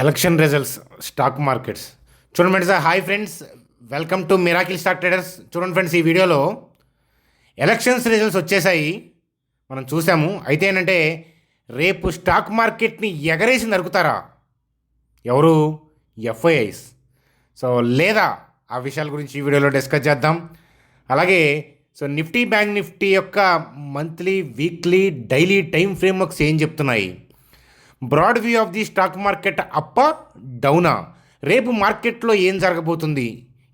Election results stock markets చూడండి friends. Hi friends, welcome to miracle stock traders. చూడండి friends, ఈ వీడియోలో elections results వచ్చేసాయి, మనం చూసాము. అయితే ఏంటంటే రేపు స్టాక్ మార్కెట్ని ఎగరేసి నరుకుతారా ఎవరు? ఎఫ్ఐఐస్. సో లేదా ఆ విషయాల గురించి ఈ వీడియోలో డిస్కస్ చేద్దాం. అలాగే నిఫ్టీ బ్యాంక్ నిఫ్టీ యొక్క monthly, weekly, daily time frameworks ఏం చెప్తున్నాయి, broad view of the stock market అప్పా, డౌనా, రేపు మార్కెట్లో ఏం జరగబోతుంది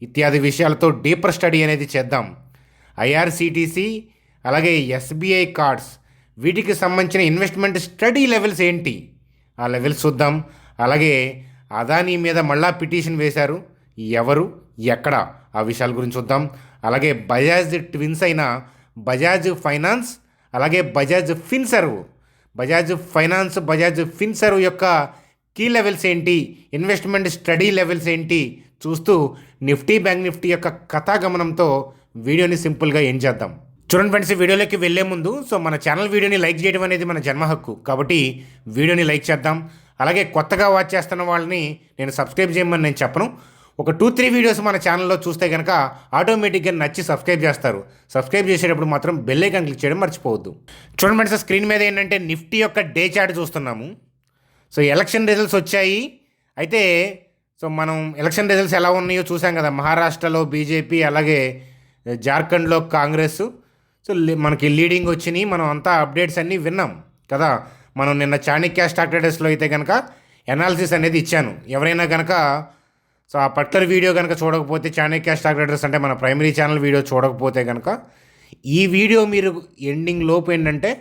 ఇత్యాది విషయాలతో డీపర్ స్టడీ అనేది చేద్దాం. ఐఆర్సిటీసీ అలాగే ఎస్బీఐ కార్డ్స్, వీటికి సంబంధించిన ఇన్వెస్ట్మెంట్ స్టడీ లెవెల్స్ ఏంటి, ఆ లెవెల్స్ చూద్దాం. అలాగే అదానీ మీద మళ్ళా పిటిషన్ వేశారు, ఎవరు, ఎక్కడ, ఆ విషయాల గురించి చూద్దాం. అలాగే బజాజ్ ట్విన్స్ అయిన బజాజ్ ఫైనాన్స్ అలాగే బజాజ్ ఫిన్సర్వ్, బజాజ్ ఫైనాన్స్, బజాజ్ ఫిన్సర్వ్ యొక్క కీ లెవెల్స్ ఏంటి, ఇన్వెస్ట్మెంట్ స్టడీ లెవెల్స్ ఏంటి చూస్తూ నిఫ్టీ బ్యాంక్ నిఫ్టీ యొక్క కథాగమనంతో వీడియోని సింపుల్గా ఏం చేద్దాం. చూడండి ఫ్రెండ్స్, వీడియోలోకి వెళ్ళే ముందు మన ఛానల్ వీడియోని లైక్ చేయడం అనేది మన జన్మ హక్కు, కాబట్టి వీడియోని లైక్ చేద్దాం. అలాగే కొత్తగా వాచ్ చేస్తున్న వాళ్ళని నేను సబ్స్క్రైబ్ చేయమని నేను చెప్పను. ఒక 2-3 వీడియోస్ మన ఛానల్లో చూస్తే కనుక ఆటోమేటిక్గా నచ్చి సబ్స్క్రైబ్ చేస్తారు. సబ్స్క్రైబ్ చేసేటప్పుడు మాత్రం బెల్ ఐకాన్ క్లిక్ చేయడం మర్చిపోవద్దు. చూడండి ఫ్రెండ్స్, స్క్రీన్ మీద ఏంటంటే నిఫ్టీ యొక్క డే చార్ట్ చూస్తున్నాము. ఎలక్షన్ రిజల్ట్స్ వచ్చాయి. అయితే మనం ఎలక్షన్ రిజల్ట్స్ ఎలా ఉన్నాయో చూసాం కదా. మహారాష్ట్రలో బీజేపీ, అలాగే జార్ఖండ్లో కాంగ్రెస్ మనకి లీడింగ్ వచ్చినాయి. మనం అంతా అప్డేట్స్ అన్నీ విన్నాం కదా. మనం నిన్న చాణక్య స్టాక్ ట్రేడర్స్లో అయితే కనుక అనాలిసిస్ అనేది ఇచ్చాను. ఎవరైనా కనుక ఆ పర్టికులర్ వీడియో కనుక చూడకపోతే, చాణక్య స్టాక్ ట్రేడర్స్ అంటే మన ప్రైమరీ ఛానల్ వీడియో చూడకపోతే కనుక ఈ వీడియో మీరు ఎండింగ్ లోపు ఏంటంటే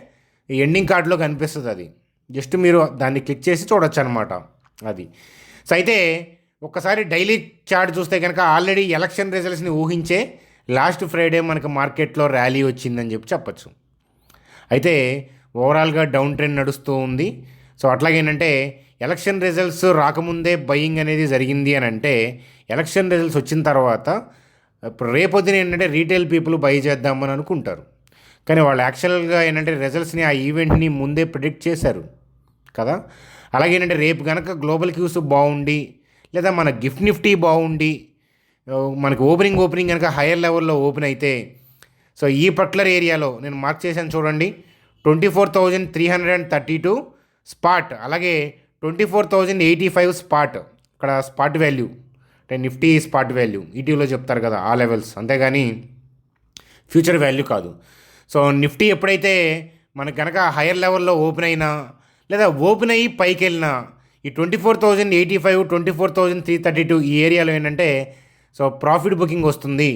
ఎండింగ్ కార్డులో కనిపిస్తుంది. అది జస్ట్ మీరు దాన్ని క్లిక్ చేసి చూడొచ్చు అనమాట. అది అయితే ఒక్కసారి డైలీ చార్ట్ చూస్తే కనుక ఆల్రెడీ ఎలక్షన్ రిజల్ట్స్ని ఊహించే లాస్ట్ ఫ్రైడే మనకు మార్కెట్లో ర్యాలీ వచ్చిందని చెప్పచ్చు. అయితే ఓవరాల్గా డౌన్ ట్రెండ్ నడుస్తూ ఉంది. అట్లాగేంటంటే ఎలక్షన్ రిజల్ట్స్ రాకముందే బయింగ్ అనేది జరిగింది అని అంటే, ఎలక్షన్ రిజల్ట్స్ వచ్చిన తర్వాత ఇప్పుడు రేపొద్దున ఏంటంటే రీటైల్ పీపుల్ బై చేద్దామని అనుకుంటారు. కానీ వాళ్ళు యాక్చువల్గా ఏంటంటే రిజల్ట్స్ని, ఆ ఈవెంట్ని ముందే ప్రిడిక్ట్ చేశారు కదా. అలాగేంటంటే రేపు కనుక గ్లోబల్ క్యూస్ బాగుండి, లేదా మన గిఫ్ట్ నిఫ్టీ బాగుండి, మనకి ఓపెనింగ్ కనుక హైయర్ లెవెల్లో ఓపెన్ అయితే, ఈ పర్టికులర్ ఏరియాలో నేను మార్క్ చేశాను చూడండి, 24,332 స్పాట్, అలాగే 24,085 స్పాట్. ఇక్కడ స్పాట్ వాల్యూ అంటే నిఫ్టీ స్పాట్ వాల్యూ ఈటీవీలో చెప్తారు కదా, ఆ లెవెల్స్, అంతేగాని ఫ్యూచర్ వాల్యూ కాదు. నిఫ్టీ ఎప్పుడైతే మనకు కనుక హైయర్ లెవెల్లో ఓపెన్ అయినా, లేదా ఓపెన్ అయ్యి పైకి వెళ్ళినా, ఈ 24,085, 24,332 ఈ ఏరియాలో ఏంటంటే ప్రాఫిట్ బుకింగ్ వస్తుంది.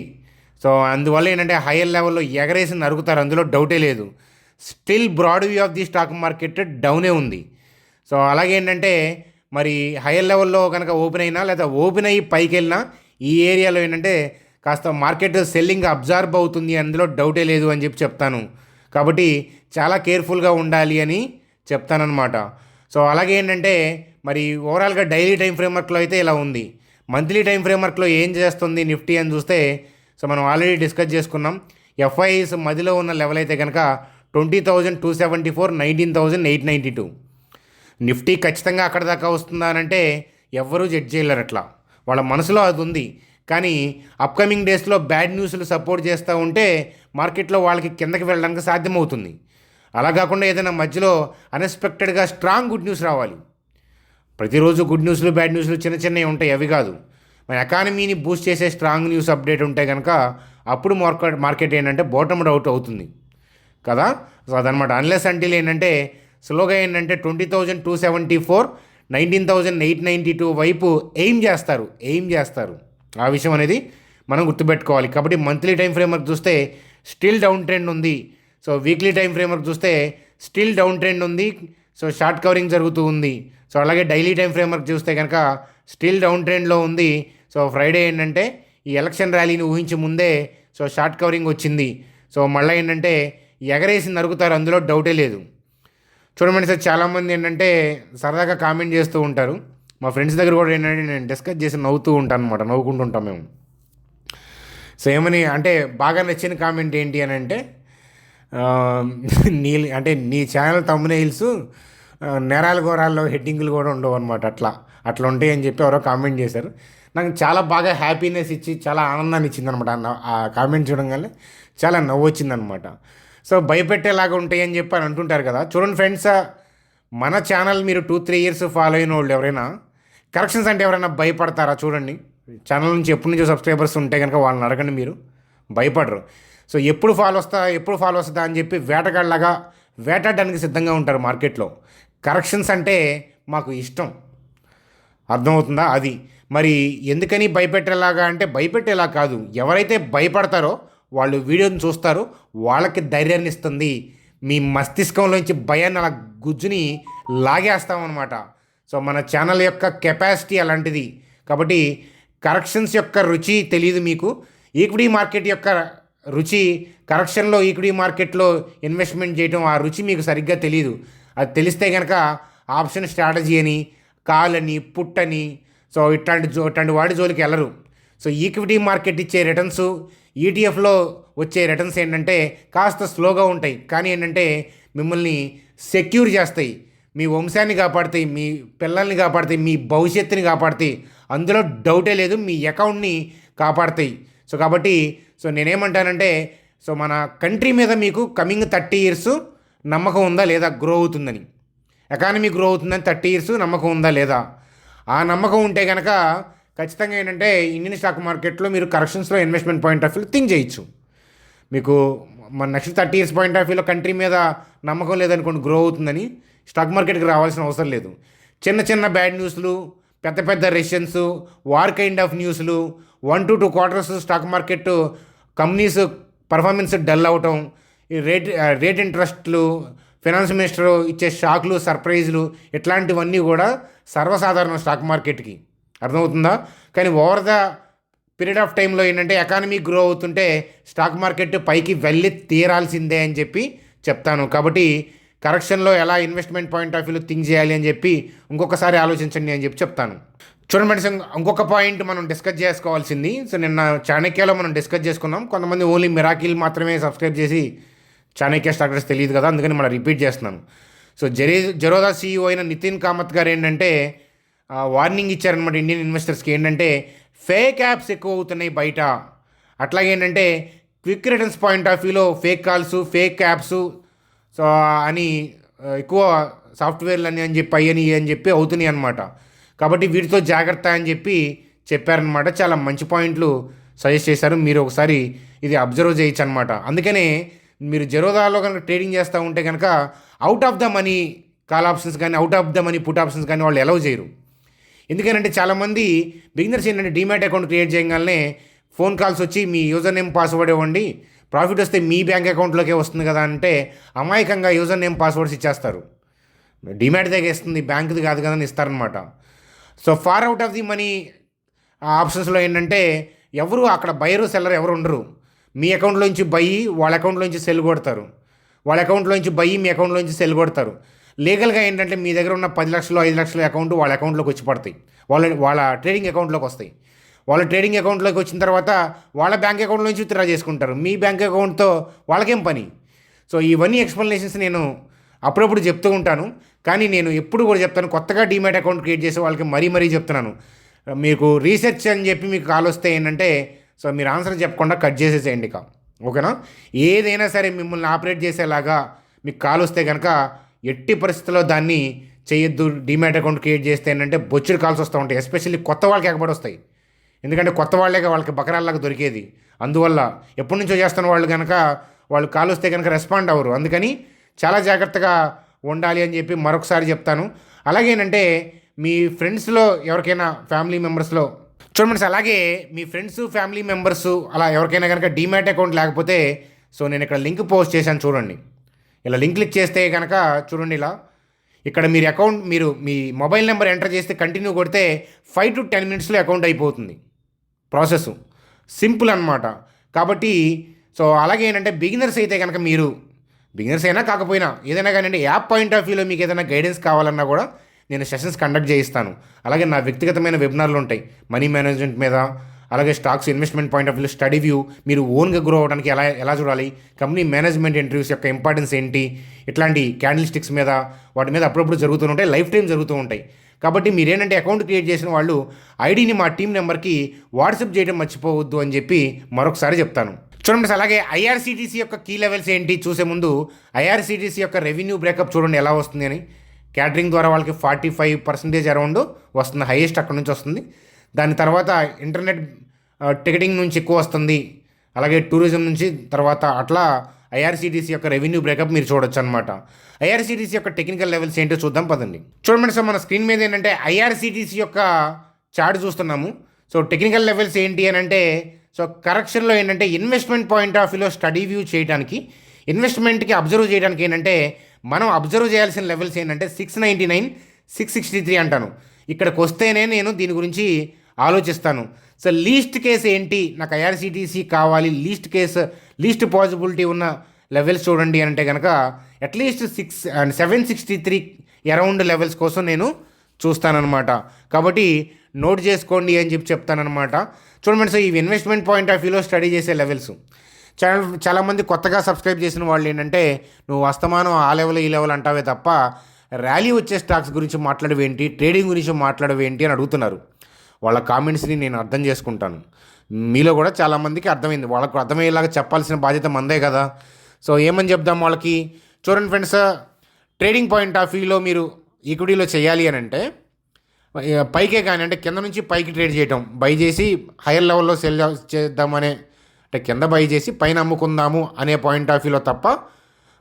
అందువల్ల ఏంటంటే హైయర్ లెవెల్లో ఎగరేసి నరుగుతారు, అందులో డౌటే లేదు. Still broad view of the stock market డౌనే ఉంది. అలాగే ఏంటంటే మరి హైయర్ లెవెల్లో కనుక ఓపెన్ అయినా, లేదా ఓపెన్ అయ్యి పైకి వెళ్ళినా, ఈ ఏరియాలో ఏంటంటే కాస్త మార్కెట్ సెల్లింగ్ అబ్జర్వ్ అవుతుంది, అందులో డౌటే లేదు అని చెప్తాను. కాబట్టి చాలా కేర్ఫుల్గా ఉండాలి అని చెప్తానన్నమాట. అలాగే ఏంటంటే మరి ఓవరాల్గా డైలీ టైం ఫ్రేమ్వర్క్లో అయితే ఇలా ఉంది. మంత్లీ టైం ఫ్రేమ్వర్క్లో ఏం చేస్తుంది నిఫ్టీ అని చూస్తే మనం ఆల్రెడీ డిస్కస్ చేసుకున్నాం. ఎఫ్ఐఐస్ మధ్యలో ఉన్న లెవెల్ అయితే కనుక 20,274, 19,892. నిఫ్టీ ఖచ్చితంగా అక్కడ దాకా వస్తుందా అని అంటే ఎవ్వరూ జడ్జ్ చేయలేరు. అట్లా వాళ్ళ మనసులో అది ఉంది. కానీ అప్కమింగ్ డేస్లో బ్యాడ్ న్యూస్లు సపోర్ట్ చేస్తూ ఉంటే మార్కెట్లో వాళ్ళకి కిందకి వెళ్ళడానికి సాధ్యమవుతుంది. అలా కాకుండా ఏదైనా మధ్యలో అన్ఎక్స్పెక్టెడ్గా స్ట్రాంగ్ గుడ్ న్యూస్ రావాలి. ప్రతిరోజు గుడ్ న్యూస్లు, బ్యాడ్ న్యూస్లు చిన్న చిన్నవి ఉంటాయి, అవి కాదు. మన ఎకానమీని బూస్ట్ చేసే స్ట్రాంగ్ న్యూస్ అప్డేట్ ఉంటే కనుక అప్పుడు మార్కెట్ ఏంటంటే బాటమ్డ్ అవుట్ అవుతుంది కదా. అదనమాట. అన్లెస్ అంటిల్ ఏంటంటే స్లోగా ఏంటంటే 20,274, 19,892 వైపు ఎయిమ్ చేస్తారు. ఆ విషయం అనేది మనం గుర్తుపెట్టుకోవాలి. కాబట్టి మంత్లీ టైం ఫ్రేమ్వర్క్ చూస్తే స్టిల్ డౌన్ ట్రెండ్ ఉంది. వీక్లీ టైం ఫ్రేమ్వర్క్ చూస్తే స్టిల్ డౌన్ ట్రెండ్ ఉంది. షార్ట్ కవరింగ్ జరుగుతూ ఉంది. అలాగే డైలీ టైం ఫ్రేమ్వర్క్ చూస్తే కనుక స్టిల్ డౌన్ ట్రెండ్లో ఉంది. ఫ్రైడే ఏంటంటే ఈ ఎలక్షన్ ర్యాలీని ఊహించి ముందే షార్ట్ కవరింగ్ వచ్చింది. మళ్ళీ ఏంటంటే ఎగరేసి నరుగుతారు, అందులో డౌటే లేదు. చూడమండి చాలామంది ఏంటంటే సరదాగా కామెంట్ చేస్తూ ఉంటారు. మా ఫ్రెండ్స్ దగ్గర కూడా ఏంటంటే నేను డిస్కస్ చేసి నవ్వుతూ ఉంటాను అనమాట, నవ్వుకుంటుంటాం మేము. ఏమని అంటే బాగా నచ్చిన కామెంట్ ఏంటి అని అంటే, నీ ఛానల్ థంబ్నెయిల్స్ నేరాల ఘోరాల్లో హెడ్డింగ్లు కూడా ఉండవు అనమాట. అట్లా అట్లా ఉంటాయి అని చెప్పి ఎవరో కామెంట్ చేశారు. నాకు చాలా బాగా హ్యాపీనెస్ ఇచ్చి చాలా ఆనందాన్ని ఇచ్చిందనమాట. ఆ కామెంట్ చూడంగానే చాలా నవ్వు వచ్చిందనమాట. సో భయపెట్టేలాగా ఉంటాయి అని చెప్పి అని అంటుంటారు కదా. చూడండి ఫ్రెండ్స్, మన ఛానల్ మీరు 2-3 ఇయర్స్ ఫాలో అయిన వాళ్ళు ఎవరైనా కరెక్షన్స్ అంటే ఎవరైనా భయపడతారా? చూడండి, ఛానల్ నుంచి ఎప్పటి నుంచో సబ్స్క్రైబర్స్ ఉంటే కనుక వాళ్ళని అడగండి, మీరు భయపడరు. సో ఎప్పుడు ఫాలో వస్తుందా అని చెప్పి వేటగాళ్ళలాగా వేటాడడానికి సిద్ధంగా ఉంటారు మార్కెట్లో. కరెక్షన్స్ అంటే మాకు ఇష్టం, అర్థమవుతుందా? అది మరి ఎందుకని భయపెట్టేలాగా అంటే భయపెట్టేలా కాదు, ఎవరైతే భయపడతారో వాళ్ళు వీడియోని చూస్తారు, వాళ్ళకి ధైర్యాన్ని ఇస్తుంది. మీ మస్తిష్కంలోంచి భయాన్ని అలా గుజ్జుని లాగేస్తామన్నమాట. సో మన ఛానల్ యొక్క కెపాసిటీ అలాంటిది. కాబట్టి కరెక్షన్స్ యొక్క రుచి తెలియదు మీకు, ఈక్విటీ మార్కెట్ యొక్క రుచి, కరెక్షన్లో ఈక్విటీ మార్కెట్లో ఇన్వెస్ట్మెంట్ చేయడం ఆ రుచి మీకు సరిగ్గా తెలియదు. అది తెలిస్తే కనుక ఆప్షన్ స్ట్రాటజీ అని, కాల్ అని, పుట్ అని, సో ఇట్లాంటి వాడి జోలికి వెళ్ళరు. సో ఈక్విటీ మార్కెట్ ఇచ్చే రిటర్న్స్, ఈటీఎఫ్లో వచ్చే రిటర్న్స్ ఏంటంటే కాస్త స్లోగా ఉంటాయి, కానీ ఏంటంటే మిమ్మల్ని సెక్యూర్ చేస్తాయి, మీ వంశాన్ని కాపాడుతాయి, మీ పిల్లల్ని కాపాడుతాయి, మీ భవిష్యత్తుని కాపాడుతాయి. అందులో డౌటే లేదు, మీ అకౌంట్ని కాపాడుతాయి. సో కాబట్టి నేనేమంటానంటే, సో మన కంట్రీ మీద మీకు కమింగ్ 30 ఇయర్స్ నమ్మకం ఉందా లేదా గ్రో అవుతుందని, ఎకానమీ గ్రో అవుతుందని 30 ఇయర్స్ నమ్మకం ఉందా లేదా? ఆ నమ్మకం ఉంటే కనుక ఖచ్చితంగా ఏంటంటే ఇండియన్ స్టాక్ మార్కెట్లో మీరు కరెక్షన్స్లో ఇన్వెస్ట్మెంట్ పాయింట్ ఆఫ్ వ్యూలో థింక్ చేయొచ్చు. మీకు మన నెక్స్ట్ 30 ఇయర్స్ పాయింట్ ఆఫ్ వ్యూలో కంట్రీ మీద నమ్మకం లేదనుకోండి, గ్రో అవుతుందని స్టాక్ మార్కెట్కి రావాల్సిన అవసరం లేదు. చిన్న చిన్న బ్యాడ్ న్యూస్లు, పెద్ద పెద్ద రెషన్స్, వార్ కైండ్ ఆఫ్ న్యూస్లు, 1 to 2 quarters stock market companies performance dull అవటం, ఈ రేట్ ఇంట్రెస్ట్లు, ఫైనాన్స్ మినిస్టర్ ఇచ్చే షాక్లు, సర్ప్రైజ్లు, ఇట్లాంటివన్నీ కూడా సర్వసాధారణం స్టాక్ మార్కెట్కి, అర్థమవుతుందా? కానీ ఓవర్ ద పీరియడ్ ఆఫ్ టైంలో ఏంటంటే ఎకానమీ గ్రో అవుతుంటే స్టాక్ మార్కెట్ పైకి వెళ్ళి తీరాల్సిందే అని చెప్పి చెప్తాను. కాబట్టి కరెక్షన్లో ఎలా ఇన్వెస్ట్మెంట్ పాయింట్ ఆఫ్ వ్యూలో థింక్ చేయాలి అని చెప్పి ఇంకొకసారి ఆలోచించండి అని చెప్పి చెప్తాను. చూడండి ఫ్రెండ్స్, ఇంకొక పాయింట్ మనం డిస్కస్ చేసుకోవాల్సింది. సో నిన్న చాణక్యలో మనం డిస్కస్ చేసుకున్నాం. కొంతమంది ఓన్లీ మిరాకిల్ మాత్రమే సబ్స్క్రైబ్ చేసి చాణక్య స్టాక్స్ తెలియదు కదా, అందుకని మనం రిపీట్ చేస్తున్నాను. సో జెరోదా సీఈఓ అయిన నితిన్ కామత్ గారు ఏంటంటే వార్నింగ్ ఇచ్చారనమాట ఇండియన్ ఇన్వెస్టర్స్కి. ఏంటంటే ఫేక్ యాప్స్ ఎక్కువ అవుతున్నాయి బయట, అట్లాగే ఏంటంటే క్విక్ రిటర్న్స్ పాయింట్ ఆఫ్ వ్యూలో fake calls, fake apps, so అని ఎక్కువ సాఫ్ట్వేర్లు అని చెప్పి అవుతున్నాయి అనమాట. కాబట్టి వీటితో జాగ్రత్త అని చెప్పి చెప్పారనమాట. చాలా మంచి పాయింట్లు సజెస్ట్ చేశారు, మీరు ఒకసారి ఇది అబ్జర్వ్ చేయొచ్చు అనమాట. అందుకనే మీరు జెరోదాలో కనుక ట్రేడింగ్ చేస్తూ ఉంటే కనుక out of the money call options కానీ, out of the money put options కానీ వాళ్ళు అలౌ చేయరు. ఎందుకంటే చాలామంది బిగినర్స్ ఏంటంటే డీమ్యాట్ అకౌంట్ క్రియేట్ చేయగానే ఫోన్ కాల్స్ వచ్చి మీ యూజర్ నేమ్ పాస్వర్డ్ ఇవ్వండి, ప్రాఫిట్ వస్తే మీ బ్యాంక్ అకౌంట్లోకే వస్తుంది కదా అంటే అమాయకంగా యూజర్ నేమ్ పాస్వర్డ్స్ ఇచ్చేస్తారు. డీమ్యాట్ దగ్గర ఇస్తుంది, బ్యాంకుది కాదు కదా అని ఇస్తారనమాట. So far out of the money ఆప్షన్స్లో ఏంటంటే ఎవరు అక్కడ బయరు సెల్లర్ ఎవరు ఉండరు. మీ అకౌంట్లోంచి బయ్యి వాళ్ళ అకౌంట్లోంచి సెల్ కొడతారు, వాళ్ళ అకౌంట్లోంచి బయ్యి మీ అకౌంట్లోంచి సెల్ కొడతారు. లీగల్గా ఏంటంటే మీ దగ్గర ఉన్న 10 లక్షలు 5 లక్షల అకౌంట్ వాళ్ళ అకౌంట్లోకి వచ్చి పడతాయి, వాళ్ళ ట్రేడింగ్ అకౌంట్లోకి వస్తాయి. వాళ్ళ ట్రేడింగ్ అకౌంట్లోకి వచ్చిన తర్వాత వాళ్ళ బ్యాంక్ అకౌంట్లోంచి విత్డ్రా చేసుకుంటారు, మీ బ్యాంక్ అకౌంట్తో వాళ్ళకేం పని? సో ఇవన్నీ ఎక్స్ప్లెనేషన్స్ నేను అప్పుడప్పుడు చెప్తూ ఉంటాను. కానీ నేను ఎప్పుడు కూడా చెప్తాను, కొత్తగా డీమ్యాట్ అకౌంట్ క్రియేట్ చేసే వాళ్ళకి మరీ చెప్తున్నాను, మీకు రీసెర్చ్ అని చెప్పి మీకు కాల్ వస్తే ఏంటంటే సో మీరు ఆన్సర్ చెప్పకుండా కట్ చేసేసేయండి ఇక, ఓకేనా? ఏదైనా సరే మిమ్మల్ని ఆపరేట్ చేసేలాగా మీకు కాల్ వస్తే కనుక ఎట్టి పరిస్థితుల్లో దాన్ని చేయొద్దు. డీమ్యాట్ అకౌంట్ క్రియేట్ చేస్తే ఏంటంటే బొచ్చుడు కాల్స్ వస్తూ ఉంటాయి, ఎస్పెషల్లీ కొత్త వాళ్ళకి ఎగబడి వస్తాయి. ఎందుకంటే కొత్త వాళ్ళే వాళ్ళకి బకరాల్లాగా దొరికేది. అందువల్ల ఎప్పటి నుంచో చేస్తున్న వాళ్ళు కనుక వాళ్ళు కాల్ వస్తే కనుక రెస్పాండ్ అవ్వరు. అందుకని చాలా జాగ్రత్తగా ఉండాలి అని చెప్పి మరొకసారి చెప్తాను. అలాగేనంటే మీ ఫ్రెండ్స్లో ఎవరికైనా ఫ్యామిలీ మెంబర్స్లో చూడండి, అలాగే మీ ఫ్రెండ్స్ ఫ్యామిలీ మెంబర్స్ అలా ఎవరికైనా కనుక డీమ్యాట్ అకౌంట్ లేకపోతే సో నేను ఇక్కడ లింక్ పోస్ట్ చేశాను చూడండి. ఇలా లింక్ క్లిక్ చేస్తే కనుక చూడండి, ఇలా ఇక్కడ మీరు మీ మొబైల్ నెంబర్ ఎంటర్ చేస్తే కంటిన్యూ కొడితే 5 to 10 minutesలో అకౌంట్ అయిపోతుంది. ప్రాసెస్ సింపుల్ అనమాట. కాబట్టి సో అలాగే ఏంటంటే బిగినర్స్ అయితే కనుక మీరు బిగినర్స్ అయినా కాకపోయినా ఏదైనా కానీ యాప్ పాయింట్ ఆఫ్ వ్యూలో మీకు ఏదైనా గైడెన్స్ కావాలన్నా కూడా నేను సెషన్స్ కండక్ట్ చేయిస్తాను. అలాగే నా వ్యక్తిగతమైన వెబినార్లు ఉంటాయి మనీ మేనేజ్మెంట్ మీద, అలాగే stocks investment point of view, study view, మీరు ఓన్గా గ్రో అవ్వడానికి ఎలా చూడాలి, కంపెనీ మేనేజ్మెంట్ ఇంటర్వ్యూస్ యొక్క ఇంపార్టెన్స్ ఏంటి, ఇట్లాంటి క్యాండిల్ స్టిక్స్ మీద వాటి మీద అప్పుడప్పుడు జరుగుతూ ఉంటాయి, లైఫ్ టైం జరుగుతూ ఉంటాయి. కాబట్టి మీరేంటంటే అకౌంట్ క్రియేట్ చేసిన వాళ్ళు ఐడిని మా టీం నెంబర్కి వాట్సాప్ చేయడం మర్చిపోవద్దు అని చెప్పి మరొకసారి చెప్తాను. చూడండి ఫ్రెండ్స్, అలాగే ఐఆర్సీటీసీ యొక్క కీ లెవెల్స్ ఏంటి చూసే ముందు ఐఆర్సీటీసీ యొక్క రెవెన్యూ బ్రేకప్ చూడండి ఎలా వస్తుంది అని. క్యాటరింగ్ ద్వారా వాళ్ళకి 45% అరౌండ్ వస్తుంది, హైయెస్ట్ అక్కడ నుంచి వస్తుంది. దాని తర్వాత ఇంటర్నెట్ టికెటింగ్ నుంచి ఎక్కువ వస్తుంది, అలాగే టూరిజం నుంచి తర్వాత అట్లా ఐఆర్సీటీసీ యొక్క రెవెన్యూ బ్రేకప్ మీరు చూడొచ్చు అనమాట. ఐఆర్సీటీసీ యొక్క టెక్నికల్ లెవెల్స్ ఏంటో చూద్దాం పదండి. చూడండి సార్, మన స్క్రీన్ మీద ఏంటంటే ఐఆర్సీటీసీ యొక్క చార్ట్ చూస్తున్నాము. సో టెక్నికల్ లెవెల్స్ ఏంటి అని అంటే, సో కరెక్షన్లో ఏంటంటే ఇన్వెస్ట్మెంట్ పాయింట్ ఆఫ్ వ్యూలో స్టడీ వ్యూ చేయడానికి, ఇన్వెస్ట్మెంట్కి అబ్జర్వ్ చేయడానికి ఏంటంటే మనం అబ్జర్వ్ చేయాల్సిన లెవెల్స్ ఏంటంటే 699, 663 అంటాను. ఇక్కడికి వస్తేనే నేను దీని గురించి ఆలోచిస్తాను. సో లీస్ట్ కేసు ఏంటి, నాకు ఐఆర్సీటీసీ కావాలి, లీస్ట్ పాసిబిలిటీ ఉన్న లెవెల్స్ చూడండి అంటే కనుక అట్లీస్ట్ 763 అరౌండ్ లెవెల్స్ కోసం నేను చూస్తానన్నమాట. కాబట్టి నోట్ చేసుకోండి అని చెప్పి చెప్తానమాట. చూడండి సార్, ఇవి ఇన్వెస్ట్మెంట్ పాయింట్ ఆఫ్ వ్యూలో స్టడీ చేసే లెవెల్స్. చాలామంది కొత్తగా సబ్స్క్రైబ్ చేసిన వాళ్ళు ఏంటంటే నువ్వు అస్తమానం ఆ లెవెల్ ఈ లెవెల్ అంటావే తప్ప ర్యాలీ వచ్చే స్టాక్స్ గురించి మాట్లాడవేంటి, ట్రేడింగ్ గురించి మాట్లాడవేంటి అని అడుగుతున్నారు. వాళ్ళ కామెంట్స్ని నేను అర్థం చేసుకుంటాను. మీలో కూడా చాలామందికి అర్థమైంది, వాళ్ళకు అర్థమయ్యేలాగా చెప్పాల్సిన బాధ్యత మందే కదా. సో ఏమని చెప్దాం వాళ్ళకి. చూడండి ఫ్రెండ్స్, ట్రేడింగ్ పాయింట్ ఆఫ్ వ్యూలో మీరు ఈక్విటీలో చేయాలి అని అంటే పైకే కానీ అంటే కింద నుంచి పైకి ట్రేడ్ చేయటం, బై చేసి హైయర్ లెవెల్లో సెల్ చేద్దామనే అంటే కింద బై చేసి పైన అమ్ముకుందాము అనే పాయింట్ ఆఫ్ వ్యూలో తప్ప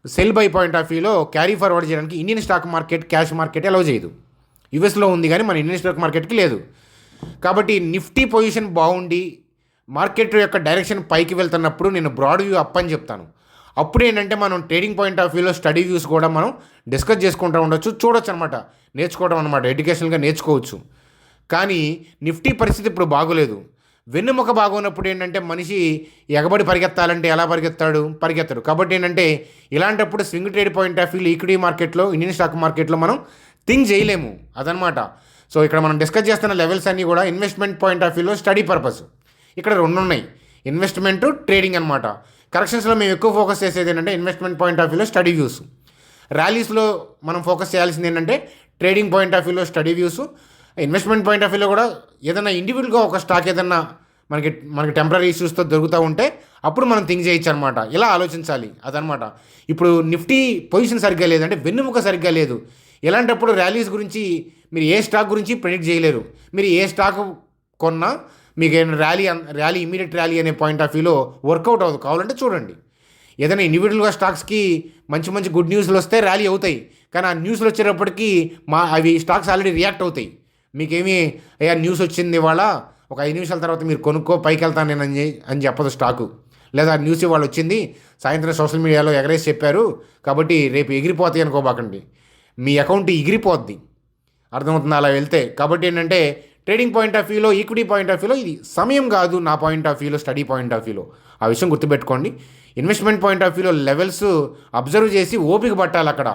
సెల్ బై పాయింట్ ఆఫ్ వ్యూలో క్యారీ ఫార్వర్డ్ చేయడానికి Indian stock market, cash market allow చేయదు. యూఎస్లో ఉంది కానీ మన ఇండియన్ స్టాక్ మార్కెట్కి లేదు. కాబట్టి నిఫ్టీ పొజిషన్ బాగుండి మార్కెట్ యొక్క డైరెక్షన్ పైకి వెళ్తున్నప్పుడు నేను బ్రాడ్ వ్యూ అప్ అని చెప్తాను. అప్పుడు ఏంటంటే మనం ట్రేడింగ్ పాయింట్ ఆఫ్ వ్యూలో స్టడీ వ్యూస్ కూడా మనం డిస్కస్ చేసుకుంటూ ఉండొచ్చు, చూడొచ్చు అనమాట, నేర్చుకోవడం అనమాట, ఎడ్యుకేషనల్గా నేర్చుకోవచ్చు. కానీ నిఫ్టీ పరిస్థితి ఇప్పుడు బాగోలేదు. వెన్నుముక బాగున్నప్పుడు ఏంటంటే మనిషి ఎగబడి పరిగెత్తాలంటే ఎలా పరిగెత్తడు. కాబట్టి ఏంటంటే ఇలాంటప్పుడు స్వింగ్ ట్రేడ్ పాయింట్ ఆఫ్ వ్యూలో ఈక్విటీ మార్కెట్లో, ఇండియన్ స్టాక్ మార్కెట్లో మనం థింక్ చేయలేము అదనమాట. సో ఇక్కడ మనం డిస్కస్ చేస్తున్న లెవెల్స్ అన్నీ కూడా ఇన్వెస్ట్మెంట్ పాయింట్ ఆఫ్ వ్యూలో స్టడీ పర్పస్. ఇక్కడ రెండు ఉన్నాయి, ఇన్వెస్ట్మెంట్, ట్రేడింగ్ అనమాట. కరెక్షన్స్లో మేము ఎక్కువ ఫోకస్ చేసేది ఏంటంటే ఇన్వెస్ట్మెంట్ పాయింట్ ఆఫ్ వ్యూలో స్టడీ వ్యూస్. ర్యాలీస్లో మనం ఫోకస్ చేయాల్సింది ఏంటంటే ట్రేడింగ్ పాయింట్ ఆఫ్ వ్యూలో study views. Investment point of వ్యూలో కూడా ఏదైనా ఇండివిజువల్గా ఒక స్టాక్ ఏదన్నా మనకి టెంపరీ ఇష్యూస్తో దొరుకుతూ ఉంటే అప్పుడు మనం థింక్ చేయొచ్చు అనమాట. ఇలా ఆలోచించాలి అదనమాట. ఇప్పుడు నిఫ్టీ పొజిషన్ సరిగ్గా లేదు, అంటే వెన్నుముక సరిగ్గా లేదు. ఇలాంటప్పుడు ర్యాలీస్ గురించి మీరు ఏ స్టాక్ గురించి ప్రెడిక్ట్ చేయలేరు. మీరు ఏ స్టాక్ కొన్నా మీకు ర్యాలీ ఇమీడియట్ ర్యాలీ అనే పాయింట్ ఆఫ్ వ్యూలో వర్కౌట్ అవ్వదు. కావాలంటే చూడండి, ఏదైనా ఇండివిజువల్గా స్టాక్స్కి మంచి గుడ్ న్యూస్లు వస్తే ర్యాలీ అవుతాయి. కానీ ఆ న్యూస్లు వచ్చేటప్పటికి అవి స్టాక్స్ ఆల్రెడీ రియాక్ట్ అవుతాయి. మీకేమీ అయ్యా న్యూస్ వచ్చింది ఇవాళ, ఒక 5 నిమిషాల తర్వాత మీరు కొనుక్కో పైకి వెళ్తాను నేను అని చెప్పదు స్టాకు. లేదా న్యూస్ ఇవాళ వచ్చింది, సాయంత్రం సోషల్ మీడియాలో ఎగరేసి చెప్పారు కాబట్టి రేపు ఎగిరిపోతాయి అనుకోబాకండి, మీ అకౌంట్ ఎగిరిపోద్ది. అర్థమవుతుంది అలా వెళ్తే. కాబట్టి ఏంటంటే ట్రేడింగ్ పాయింట్ ఆఫ్ వ్యూలో, ఈక్విటీ పాయింట్ ఆఫ్ వ్యూలో ఇది సమయం కాదు. నా పాయింట్ ఆఫ్ వ్యూలో, స్టడీ పాయింట్ ఆఫ్ వ్యూలో ఆ విషయం గుర్తుపెట్టుకోండి. ఇన్వెస్ట్మెంట్ పాయింట్ ఆఫ్ వ్యూలో లెవెల్స్ అబ్జర్వ్ చేసి ఓపిక పట్టాలి అక్కడ,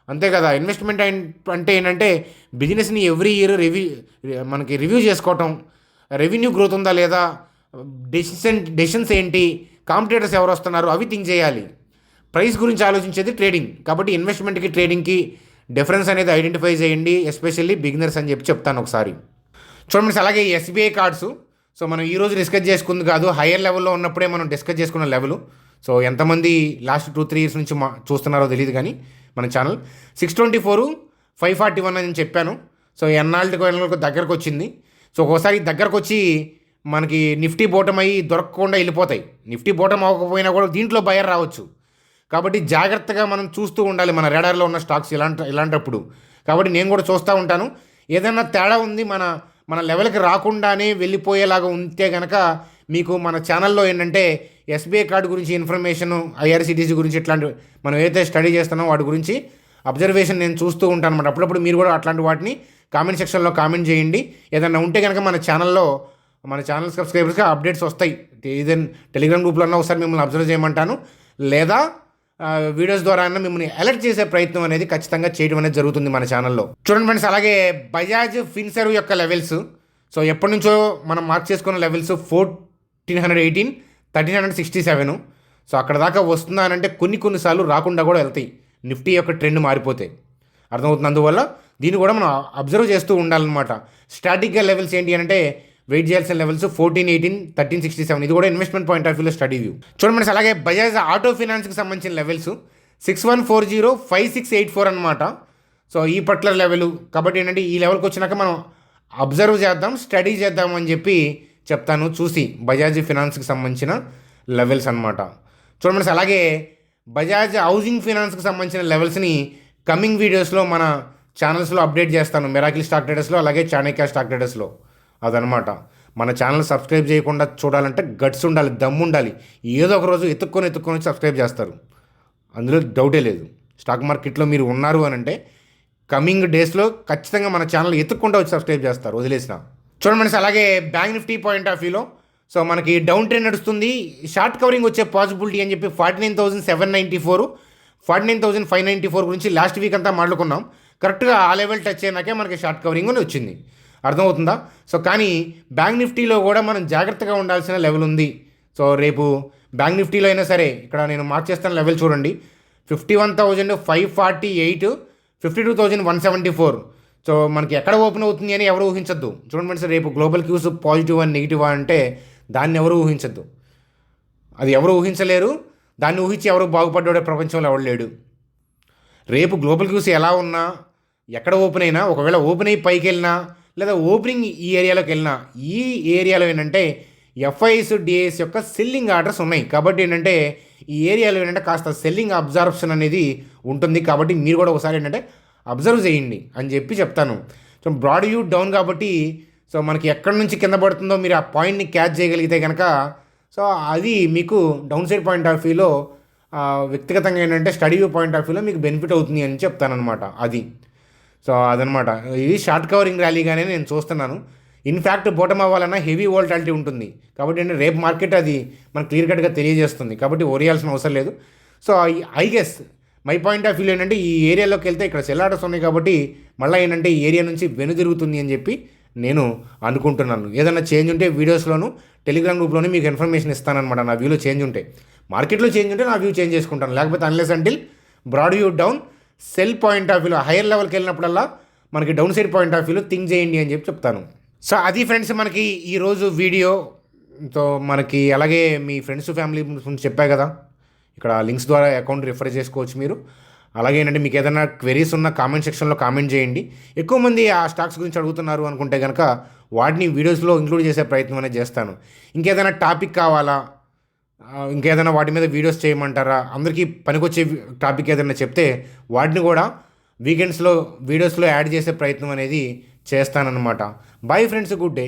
అంతే కదా. ఇన్వెస్ట్మెంట్ అంటే ఏంటంటే బిజినెస్ని ఎవ్రీ ఇయర్ మనకి రివ్యూ చేసుకోవటం, రెవెన్యూ గ్రోత్ ఉందా లేదా, డెసిషన్స్ ఏంటి, కాంపిటేటర్స్ ఎవరు వస్తున్నారు అవి థింక్ చేయాలి. ప్రైస్ గురించి ఆలోచించేది ట్రేడింగ్. కాబట్టి ఇన్వెస్ట్మెంట్కి ట్రేడింగ్కి డిఫరెన్స్ అనేది ఐడెంటిఫై చేయండి, ఎస్పెషల్లీ బిగినర్స్ అని చెప్తాను ఒకసారి. చూడండి, అలాగే ఎస్బీఐ కార్డ్స్. సో మనం ఈరోజు డిస్కస్ చేసుకుంది కాదు, హయ్యర్ లెవెల్లో ఉన్నప్పుడే మనం డిస్కస్ చేసుకున్న లెవెల్. సో ఎంతమంది లాస్ట్ 2-3 ఇయర్స్ నుంచి చూస్తున్నారో తెలియదు కానీ మన ఛానల్ 624, 541 అని చెప్పాను. సో ఎన్నాళ్ళకు దగ్గరకు వచ్చింది. సో ఒకసారి దగ్గరకు వచ్చి మనకి నిఫ్టీ బోటం అయ్యి దొరకకుండా వెళ్ళిపోతాయి. నిఫ్టీ బోటం అవ్వకపోయినా కూడా దీంట్లో బయర్ రావచ్చు. కాబట్టి జాగ్రత్తగా మనం చూస్తూ ఉండాలి మన రేడార్లో ఉన్న స్టాక్స్ ఇలాంటప్పుడు. కాబట్టి నేను కూడా చూస్తూ ఉంటాను. ఏదైనా తేడా ఉంది మన లెవెల్కి రాకుండానే వెళ్ళిపోయేలాగా ఉంటే కనుక మీకు మన ఛానల్లో ఏంటంటే ఎస్బీఐ కార్డు గురించి ఇన్ఫర్మేషన్, ఐఆర్సీటీసీ గురించి ఇట్లాంటి మనం ఏదైతే స్టడీ చేస్తున్నామో వాటి గురించి అబ్జర్వేషన్ నేను చూస్తూ ఉంటాను అన్నమాట. అప్పుడప్పుడు మీరు కూడా అట్లాంటి వాటిని కామెంట్ సెక్షన్లో కామెంట్ చేయండి. ఏదైనా ఉంటే కనుక మన ఛానల్ సబ్స్క్రైబర్స్గా అప్డేట్స్ వస్తాయి. ఏదైనా టెలిగ్రామ్ గ్రూప్లో ఒకసారి మిమ్మల్ని అబ్జర్వ్ చేయమంటాను, లేదా వీడియోస్ ద్వారా మిమ్మల్ని అలర్ట్ చేసే ప్రయత్నం అనేది ఖచ్చితంగా చేయడం అనేది జరుగుతుంది మన ఛానల్లో. చూడండి ఫ్రెండ్స్, అలాగే బజాజ్ ఫిన్సర్వ్ యొక్క లెవెల్స్. సో ఎప్పటి నుంచో మనం మార్క్ చేసుకున్న లెవెల్స్ 1418, 1367. సో అక్కడ దాకా వస్తుందా అంటే కొన్నిసార్లు రాకుండా కూడా వెళ్తాయి నిఫ్టీ యొక్క ట్రెండ్ మారిపోతే. అర్థమవుతుంది. అందువల్ల దీన్ని కూడా మనం అబ్జర్వ్ చేస్తూ ఉండాలన్నమాట. స్టాటిక్గా లెవెల్స్ ఏంటి అంటే వెయిట్ చేయాల్సిన లెవెల్స్ 14, 18, 13, 67. ఇది కూడా ఇన్వెస్ట్మెంట్ పాయింట్ ఆఫ్ వ్యూలో స్టడీ వ్యూ చూడండి ఫ్రెండ్స్. అలాగే బజాజ్ ఆటో ఫినాన్స్కి సంబంధించిన లెవెల్స్ 6140, 5684 అనమాట. సో ఈ పర్టికులర్ లెవెల్ కాబట్టి ఏంటంటే ఈ లెవెల్కి వచ్చినాక మనం అబ్జర్వ్ చేద్దాం, స్టడీ చేద్దాం అని చెప్పి చెప్తాను. చూసి బజాజ్ ఫినాన్స్కి సంబంధించిన లెవెల్స్ అనమాట చూడండి ఫ్రెండ్స్. అలాగే బజాజ్ హౌసింగ్ ఫినాన్స్కి సంబంధించిన లెవెల్స్ని కమింగ్ వీడియోస్లో మన ఛానల్స్లో అప్డేట్ చేస్తాను. మిరాకిల్ స్టాక్ ట్రేడర్స్లో అలాగే చాణక్య స్టాక్ ట్రేడర్స్లో. అదనమాట. మన ఛానల్ సబ్స్క్రైబ్ చేయకుండా చూడాలంటే గట్స్ ఉండాలి, దమ్ము ఉండాలి. ఏదో ఒక రోజు ఎత్తుక్కొని సబ్స్క్రైబ్ చేస్తారు, అందులో డౌటే లేదు. స్టాక్ మార్కెట్లో మీరు ఉన్నారు అని అంటే కమింగ్ డేస్లో ఖచ్చితంగా మన ఛానల్ ఎత్తుక్కుంటూ వచ్చి సబ్స్క్రైబ్ చేస్తారు, వదిలేసిన. చూడండి ఫ్రెండ్స్. అలాగే బ్యాంక్ నిఫ్టీ పాయింట్ ఆఫ్ వ్యూలో సో మనకి డౌన్ ట్రెండ్ నడుస్తుంది. షార్ట్ కవరింగ్ వచ్చే పాసిబిలిటీ అని చెప్పి 49,794, 49,594 గురించి లాస్ట్ వీక్ అంతా మాట్లాడుకున్నాం. కరెక్ట్గా ఆ లెవెల్ టచ్ అయినాకే మనకి షార్ట్ కవరింగ్ అని వచ్చింది. అర్థమవుతుందా? సో కానీ బ్యాంక్ నిఫ్టీలో కూడా మనం జాగ్రత్తగా ఉండాల్సిన లెవెల్ ఉంది. సో రేపు బ్యాంక్ నిఫ్టీలో అయినా సరే ఇక్కడ నేను మార్క్ చేస్తున్న లెవెల్ చూడండి, 51,548, 52,174. సో మనకి ఎక్కడ ఓపెన్ అవుతుంది అని ఎవరు ఊహించద్దు. చూడండి ఫ్రెండ్స్, రేపు గ్లోబల్ క్యూస్ పాజిటివ్ అని నెగిటివ్ అంటే దాన్ని ఎవరు ఊహించద్దు. అది ఎవరు ఊహించలేరు. దాన్ని ఊహించి ఎవరు బాగుపడ్డాడే ప్రపంచంలో ఎవడు లేడు. రేపు గ్లోబల్ క్యూస్ ఎలా ఉన్నా, ఎక్కడ ఓపెన్ అయినా, ఒకవేళ ఓపెన్ అయ్యి పైకి వెళ్ళినా లేదా ఓపెనింగ్ ఈ ఏరియాలోకి వెళ్ళినా, ఈ ఏరియాలో ఏంటంటే ఎఫ్ఐఎస్ డిఐఎస్ యొక్క సెల్లింగ్ ఆర్డర్స్ ఉన్నాయి. కాబట్టి ఏంటంటే ఈ ఏరియాలో ఏంటంటే కాస్త సెల్లింగ్ అబ్జర్ప్షన్ అనేది ఉంటుంది. కాబట్టి మీరు కూడా ఒకసారి ఏంటంటే అబ్జర్వ్ చేయండి అని చెప్పి చెప్తాను. సో బ్రాడ్ వ్యూ డౌన్ కాబట్టి సో మనకి ఎక్కడి నుంచి కింద పడుతుందో మీరు ఆ పాయింట్ని క్యాచ్ చేయగలిగితే కనుక సో అది మీకు డౌన్ సైడ్ పాయింట్ ఆఫ్ వ్యూలో వ్యక్తిగతంగా ఏంటంటే స్టడీ వ్యూ పాయింట్ ఆఫ్ వ్యూలో మీకు బెనిఫిట్ అవుతుంది అని చెప్తానమాట. అది సో అదనమాట. ఇది షార్ట్ కవరింగ్ ర్యాలీగానే నేను చూస్తున్నాను. ఇన్ఫ్యాక్ట్ బోటమ్ అవ్వాలన్నా హెవీ వోల్టాలిటీ ఉంటుంది. కాబట్టి ఏంటంటే రేపు మార్కెట్ అది మనకు క్లియర్ కట్గా తెలియజేస్తుంది. కాబట్టి ఓరియాల్సిన అవసరం లేదు. So I guess my point of view ఏంటంటే ఈ ఏరియాలోకి వెళ్తే ఇక్కడ సెల్ ఆర్డర్స్ ఉన్నాయి కాబట్టి మళ్ళీ ఏంటంటే ఈ ఏరియా నుంచి వెనుదిరుగుతుంది అని చెప్పి నేను అనుకుంటున్నాను. ఏదైనా చేంజ్ ఉంటే వీడియోస్లోను టెలిగ్రామ్ గ్రూప్లోనే మీకు ఇన్ఫర్మేషన్ ఇస్తానమాట. నా వ్యూలో చేంజ్ ఉంటే, మార్కెట్లో చేంజ్ ఉంటే నా వ్యూ చేంజ్ చేసుకుంటాను. లేకపోతే unless until broad view down, sell point of వ్యూలో హైయర్ లెవెల్కి వెళ్ళినప్పుడల్లా మనకి డౌన్ సైడ్ పాయింట్ ఆఫ్ వ్యూలో థింక్ చేయండి అని చెప్పి చెప్తాను. సో అది ఫ్రెండ్స్ మనకి ఈరోజు వీడియో. సో మనకి అలాగే మీ ఫ్రెండ్స్ ఫ్యామిలీ గురించి చెప్పా కదా, ఇక్కడ లింక్స్ ద్వారా అకౌంట్ రిఫర్ చేసుకోవచ్చు మీరు. అలాగే ఏంటంటే మీకు ఏదైనా క్వెరీస్ ఉన్న కామెంట్ సెక్షన్లో కామెంట్ చేయండి. ఎక్కువ మంది ఆ స్టాక్స్ గురించి అడుగుతున్నారు అనుకుంటే కనుక వాటిని వీడియోస్లో ఇంక్లూడ్ చేసే ప్రయత్నం అనేది చేస్తాను. ఇంకేదైనా టాపిక్ కావాలా, ఇంకేదైనా వాటి మీద వీడియోస్ చేయమంటారా, అందరికీ పనికొచ్చే టాపిక్ ఏదైనా చెప్తే వాటిని కూడా వీకెండ్స్లో వీడియోస్లో యాడ్ చేసే ప్రయత్నం అనేది చేస్తానన్నమాట. Bye friends, good day.